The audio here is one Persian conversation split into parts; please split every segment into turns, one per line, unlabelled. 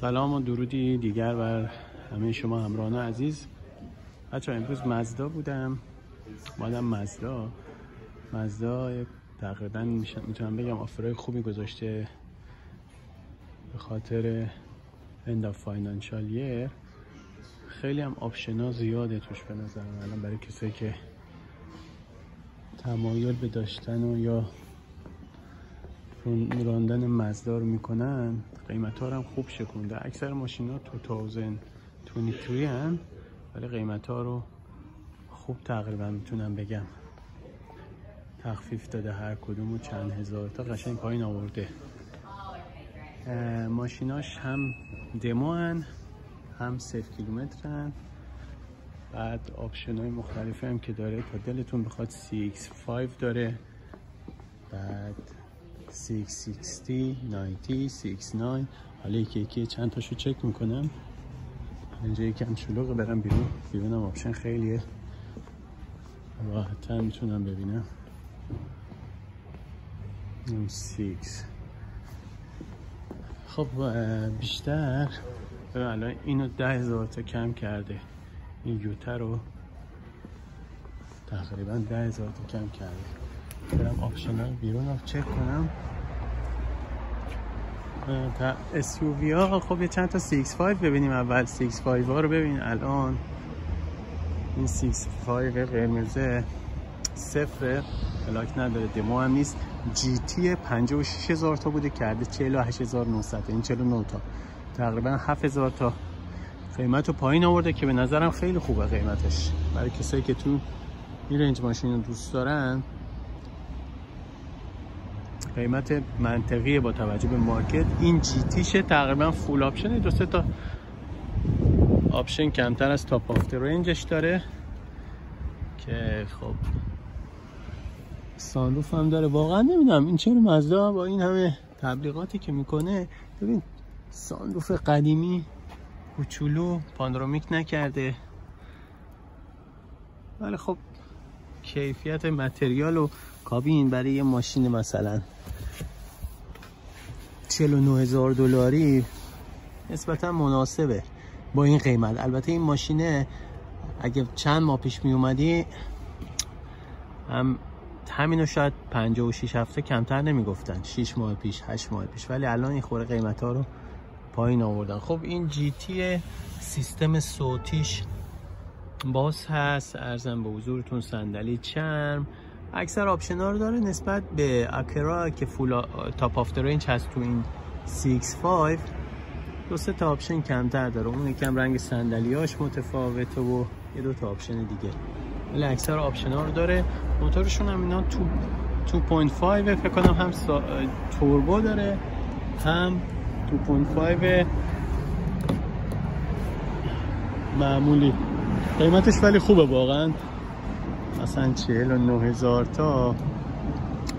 سلام و درودی دیگر بر همه شما همراهان عزیز. بچه‌ها امروز مزدا بودم، اومدم مزدا تقریبا میتونم بگم آفرای خوبی گذاشته به خاطر end of financial year. خیلی هم آپشن‌ها زیاده توش به نظر من. الان برای کسایی که تمایل به داشتن و یا راندن مزدا رو میکنن، قیمت ها رو هم خوب شکونده. اکثر ماشین ها 2023 هن، ولی قیمت ها رو خوب تقریبا میتونم بگم تخفیف داده، هر کدومو چند هزار تا قشنگ پایین آورده. ماشیناش هم دمو هن هم 0 کیلومتر هن. بعد آپشن های مختلفی هم که داره تا دلتون بخواد. CX5 داره، بعد 660 90 69. حالا یکی چند تاشو چک میکنم. اینجا یکم شلوغه، برم بیرونم آپشن خیلیه، راحت‌تر میتونم ببینم. 6 خب بیشتر الان اینو 10,000 تا کم کرده. این یوتا رو تقریبا 10,000 تا کم کرده. برم آپشن ها بیرون رو چک کنم. تا SUV ها خب یه چند تا 6.5 ببینیم. اول 6.5 ها رو ببین. الان این 6.5 قرمزه صفر، بلاک نداره، دمو هم نیست. GT 56,000 تا بوده کرده 48,900. این 49 تا تقریبا 7,000 تا قیمت رو پایین آورده که به نظرم خیلی خوبه قیمتش برای کسایی که تو این رنج ماشین رو دوست دارن. قیمت منطقیه با توجه به مارکت. این GT تقریبا فول آپشن، 2-3 تا آپشن کمتر از تاپ آف رنجش داره که خب سانروف هم داره. واقعا نمیدونم این چرا مزدا با این همه تبلیغاتی که میکنه، ببین سانروف قدیمی کوچولو پانورامیک نکرده، ولی خب کیفیت متریال و کابین برای یه ماشین مثلا 49,000 دلاری نسبتا مناسبه با این قیمت. البته این ماشینه اگه چند ماه پیش می اومدی همینو شاید 56 هفته کمتر نمیگفتن، 6 ماه پیش 8 ماه پیش، ولی الان این خوره قیمت ها رو پایین آوردن. خب این GT سیستم صوتیش باز هست، ارزم به حضورتون صندلی چرم، اکثر آپشن ها رو داره نسبت به اکرا که فول تاپ آف رنج هست. تو این 6.5 2-3 تا آپشن کمتر داره. اون یکم رنگ صندلیاش متفاوته و یه 2 تا آپشن دیگه، ولی اکثر آپشن ها رو داره. موتورشون هم اینا 2.5 فکر کنم، هم توربو داره هم 2.5 معمولی. قیمتش ولی خوبه واقعا، مثلا 49,000 تا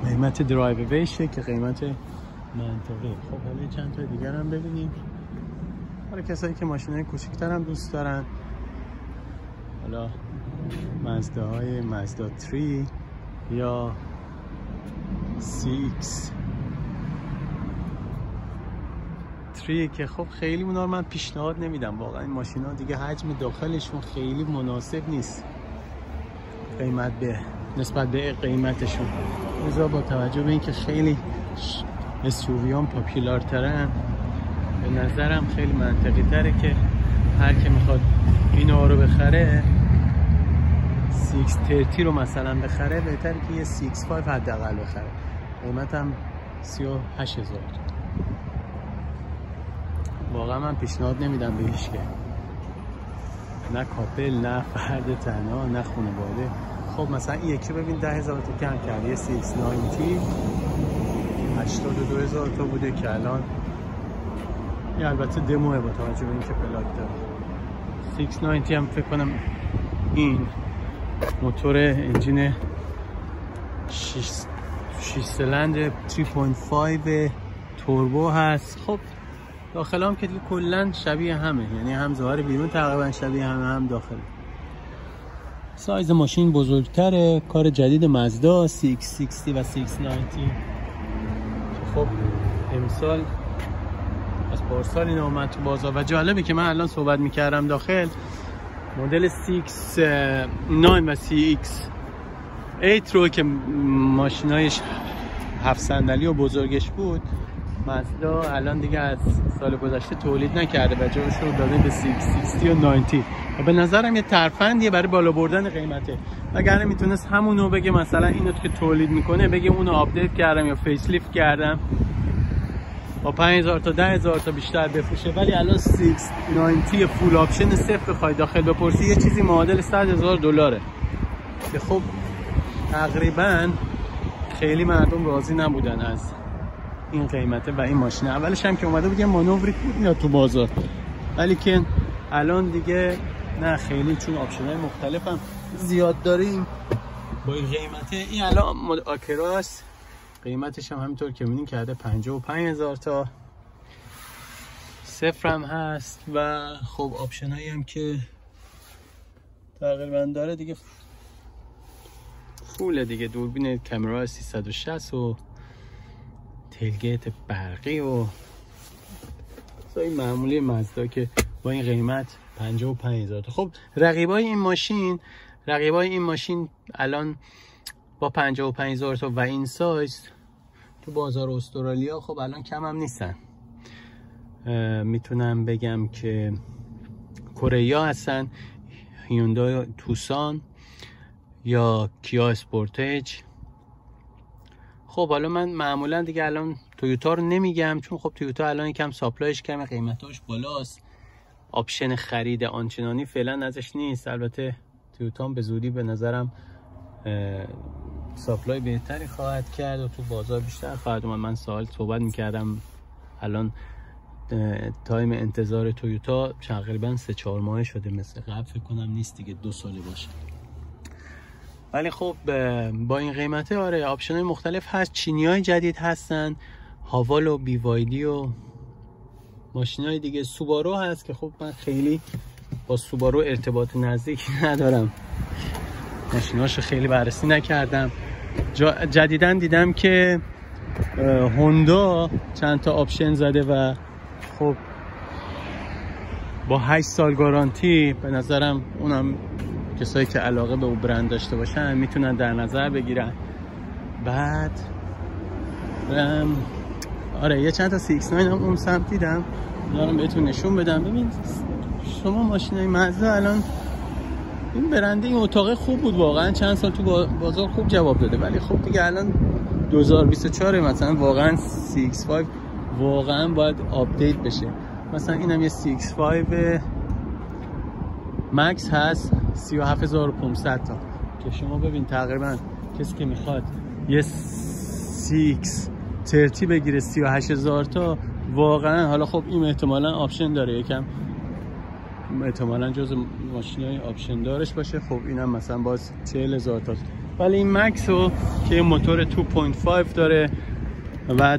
قیمت درایو ویشه که قیمت منطقی. خب حالا چند تا دیگر هم ببینیم برای کسایی که ماشینای کوچیک‌تر هم دوست دارن. حالا مزداهای مزدا 3 یا 6 که خب خیلی اونا رو من پیشنهاد نمیدم واقعا. این ماشینا دیگه حجم داخلشون خیلی مناسب نیست نسبت به قیمتشون. لذا با توجه به اینکه خیلی SUV هم پاپولار ترن، به نظرم خیلی منطقی تره که هر که میخواد اینا رو بخره 630 رو مثلا بخره، بهتره که یه 6.5 حداقل بخره. قیمتم 38,000. واقعا من پیشنهاد نمیدم به هیچ که، نه کاپل نه فرد تنها نه خانواده. خب مثلا این یکی ببین 10,000 تا کم کرده. 690 82,000 تا بوده که الان این البته دموه با توجه به اینکه پلاک داره. 690 هم فکر کنم این موتور انجین 6 سیلندر 3.5 توربو هست. خب داخل هم که کلا شبیه همه، یعنی هم ظاهر بیرون تقریبا شبیه همه، هم داخل. سایز ماشین بزرگتره، کار جدید مزدا 660 و 690. خب امسال از پارسال این اومد تو بازار و جالبه که من الان صحبت میکردم داخل مدل CX-9 و CX-8 رو که ماشینایش 7 صندلی و بزرگش بود مازدا الان دیگه از سال گذشته تولید نکرده و جاش رو داده به CX-60 و 90 و به نظرم یه ترفندیه برای بالا بردن قیمته. اگر میتونست همونو بگه مثلا اینو که تولید میکنه بگه اونو آپدیت کردم یا فیس لیفت کردم با 5000 تا 10000 تا بیشتر بفروشه، ولی الان 690 فول آپشن صفر بخوای داخل بپرسی یه چیزی معادل $100,000 که خب تقریبا خیلی مردم راضی نبودن از این قیمته و این ماشین. اولش هم که اومده بود یه مانوری بود میاد تو بازار، ولی که الان دیگه نه خیلی، چون آپشن‌های مختلف هم زیاد داریم با این قیمته. این الان آکراست، قیمتش هم همینطور که می‌بینین کرده 55000 تا، صفر هم هست و خب آپشنایی هم که تقریبا داره دیگه فول دیگه، دوربین کامera 360 و تیلگیت برقی و این معمولی مازدا که با این قیمت 55000 تا. خب رقیبای این ماشین الان با 55000 تا و این سایز تو بازار استرالیا خب الان کم هم نیستن. میتونم بگم که کره هستن، هیوندای توسان یا کیا اسپورتیج. خب حالا من معمولا دیگه الان تویوتا رو نمیگم چون خب تویوتا الان یکم ساپلایش کمه، قیمتاش بالاست، آپشن خرید آنچنانی فعلا ازش نیست. البته تویوتا هم به زودی به نظرم ساپلای بهتری خواهد کرد و تو بازار بیشتر خواهد اومد. من سوال صحبت میکردم الان تایم انتظار تویوتا تقریبا 3-4 ماه شده، مثل قبل فکر کنم نیست دیگه 2 ساله باشه. ولی خب با این قیمته آره آپشن‌های مختلف هست. چینی‌های جدید هستن، هاوال و BYD و ماشین‌های دیگه. سوبارو هست که خب من خیلی با سوبارو ارتباط نزدیکی ندارم، ماشیناشو خیلی بررسی نکردم. جدیداً دیدم که هوندا چند تا آپشن زده و خب با 8 سال گارانتی به نظرم اونم کسایی که علاقه به اون برند داشته باشن میتونن در نظر بگیرن. بعد آره یه چند تا CX-9 هم اون سمت دیدم، دارم بهتون نشون بدم. ببین شما ماشینای مازدا الان این برنده این اتاق خوب بود واقعا، چند سال تو بازار خوب جواب داده، ولی خب دیگه الان 2024 مثلا واقعا CX-5 واقعا باید آپدیت بشه. مثلا اینم یه CX-5 مکس هست 37500 تا که شما ببین تقریبا کسی که میخواد یه CX-30 بگیره 38000 تا واقعا. حالا خب این احتمالاً آپشن داره، یکم احتمالاً جز ماشینای آپشن دارش باشه. خب اینم مثلا باز 40000 تا، ولی این مکس رو که موتور 2.5 داره و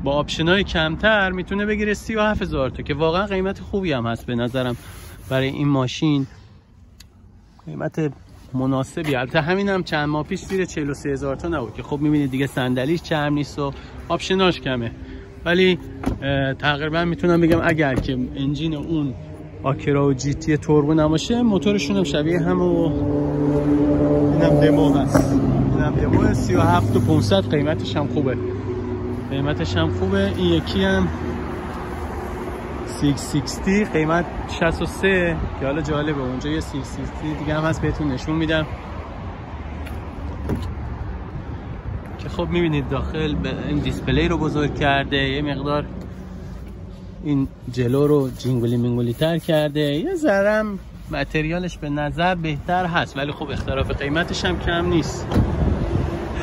با آپشنای کمتر میتونه بگیره 37000 تا که واقعا قیمت خوبی هم هست به نظرم برای این ماشین، قیمت مناسبی. البته همینم چند ماه پیش زیر 43000 تا نبود که خب میبینید دیگه صندلیش چرم نیست و آپشناش کمه، ولی تقریبا میتونم بگم اگر که انجین اون آکرا و جی تی توربو نباشه موتورشون هم شبیه هم و اینم دمو هست، اینم دمو 37500 قیمتش هم خوبه، این یکی هم 660 قیمت 63 که حالا جالبه اونجا یه 660 دیگه هم هست بهتون نشون میدم که خب میبینید داخل این دیسپلی رو بزرگ کرده، یه مقدار این جلو رو جینگولی منگولی تر کرده، یه ذرم متریالش به نظر بهتر هست، ولی خب اختلاف قیمتش هم کم نیست.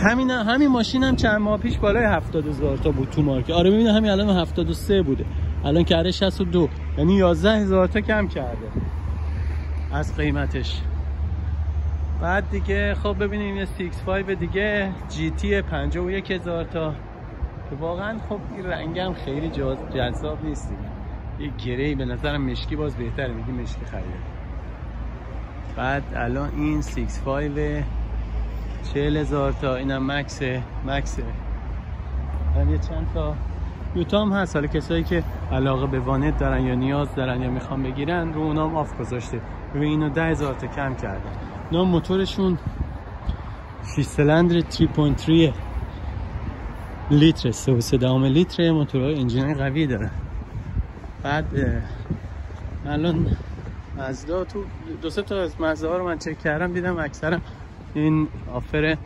همین ماشین هم چند ماه پیش بالای 70000 تا بود تو مارکت. آره میبینید همین الان 73 بوده، الان کرده 62، یعنی 11000 تا کم کرده از قیمتش. بعد دیگه خب ببینیم یه CX-5 دیگه جی تی 51000 تا که واقعا خب این رنگم خیلی جذاب نیست دیگه، یه گری به نظرم مشکی باز بهتره، میگی مشکی خریده. بعد الان این CX-5 40000 تا، اینم مکسه. هم یه چند تا یوتا هم هست، حالا کسایی که علاقه به وانت دارن یا نیاز دارن یا میخوان بگیرن رو اونام آف گذاشته. ببین اینو 10,000 تا کم کردن. اینا موتورشون 6 سیلندر 3.3 لیتر، 3.3 لیتر، موتورهای انجینای قوی داره. بعد الان مازدا تو دو سه تا از مازدا رو من چک کردم، دیدم اکثرا این آفر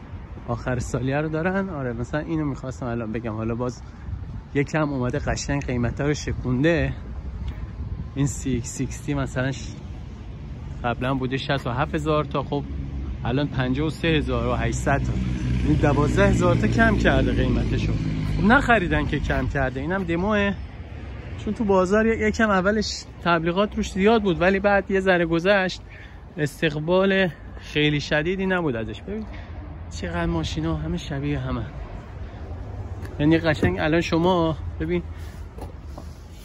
آخر سالیه رو دارن. آره مثلا اینو میخواستم الان بگم، حالا باز یکم اومده قشنگ قیمتا رو شکونده. این CX-60 مثلا قبلا بوده 67,000 تا، خب الان 53,800 تا، این 12,000 تا کم کرده قیمتشو. خب نخریدن که کم کرده، اینم دموه، چون تو بازار یکم اولش تبلیغات روش زیاد بود ولی بعد یه ذره گذشت استقبال خیلی شدیدی نبود ازش. ببین چقدر ماشینا همه شبیه همه، یعنی قشنگ الان شما ببین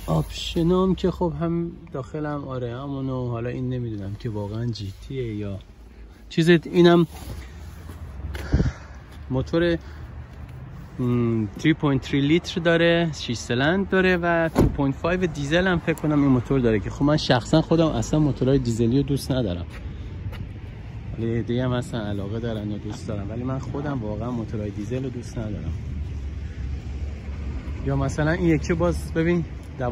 آپشنام که خب هم داخلم آره همونو، حالا این نمیدونم که واقعا جی تیه یا چیز. اینم موتور 3.3 لیتر داره، 6 سیلندر داره و 2.5 دیزل هم فکر کنم این موتور داره که خب من شخصا خودم اصلا موتورهای دیزلی رو دوست ندارم، ولی دیگه هم اصلا علاقه دارن یا دوست دارم، ولی من خودم واقعا موتورهای دیزل رو دوست ندارم. یا مثلا این یکی باز ببین 12-13,000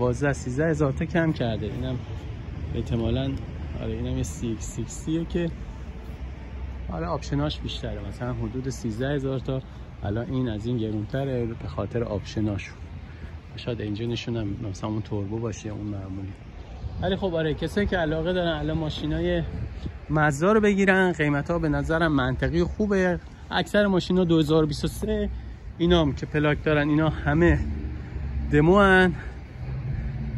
تا کم کرده، اینم احتمالاً آره اینم یه CX-60 که آره آپشناش بیشتره، مثلا حدود 13,000 تا. الان این از این گرونتره به خاطر آپشناش، شاید انجینشون هم مثلا اون توربو باشه اون معمولی. ولی خب آره کسایی که علاقه دارن الان ماشینای مازدا رو بگیرن، قیمت‌ها به نظرم منطقی خوبه. اکثر ماشینا 2023 اینام که پلاک دارن اینا همه دمو هن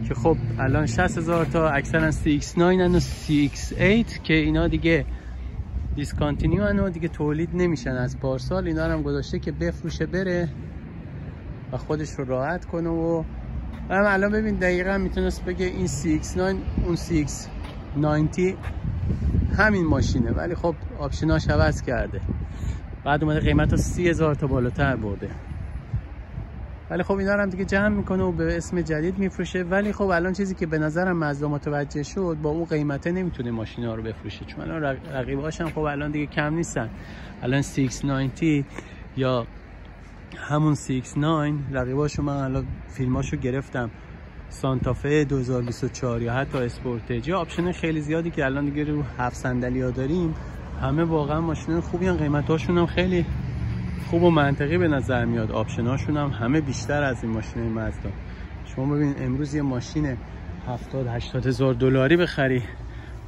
که خب الان 60,000 تا، اکثرا CX-9 و CX-8 که اینا دیگه دیسکانتینیو هن و دیگه تولید نمیشن از پارسال. اینا هم گذاشته که بفروشه بره و خودش رو راحت کنه. و هم الان ببین دقیقا میتونست بگه این CX-9 اون CX-90 همین ماشینه، ولی خب آپشناش عوض کرده، بعد اومده قیمت رو 30,000 تا بالاتر برده. ولی خب اینا رو هم دیگه جمع میکنه و به اسم جدید میفروشه. ولی خب الان چیزی که به نظرم مازدا متوجه شد، با اون قیمته نمیتونه ماشینا رو بفروشه، چون الان رقیباش هم خب الان دیگه کم نیستن. الان CX-90 یا همون CX-9 رقیباشو من الان فیلماشو گرفتم، سانتافه 2024 یا حتی اسپورتج، آپشن خیلی زیادی که الان دیگه رو 7 صندلی‌ها داریم، همه واقعا ماشینا خوبی ان، قیمتاشون هم خیلی خوب و منطقی به نظر میاد، آپشناشون هم همه بیشتر از این ماشینای مازدا. شما ببین امروز یه ماشین 70-80 هزار دلاری بخری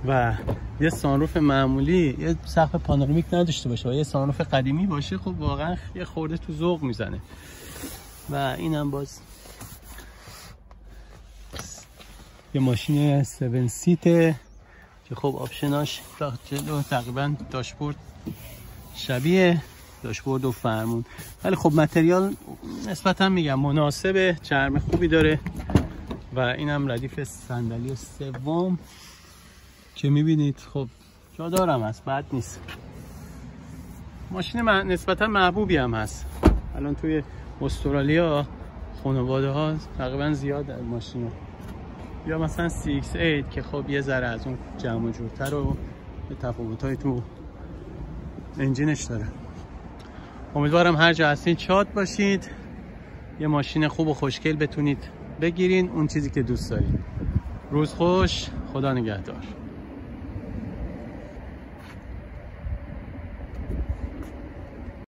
و یه سانروف معمولی، یه سقف پانورامیک نداشته باشه و یه سانروف قدیمی باشه، خب واقعا یه خورده تو ذوق میزنه. و اینم باز یه ماشین 7 سیته که خب آپشناش تا جلو تقریبا داشبورد شبیه داشبورد و فرمون، ولی خب متریال نسبتا میگم مناسبه، چرم خوبی داره. و اینم ردیف صندلی سوم که میبینید خب جا دارم هست، بد نیست. ماشین نسبتا محبوبی هم هست. الان توی استرالیا خانواده ها تقریبا زیاد ماشین، یا مثلا CX-8 که خب یه ذره از اون جمع و جورتر و تفاوت‌های تو انجینش داره. امیدوارم هر جا هستین شاد باشید، یه ماشین خوب و خوشگل بتونید بگیرین، اون چیزی که دوست دارین. روز خوش، خدا نگهدار.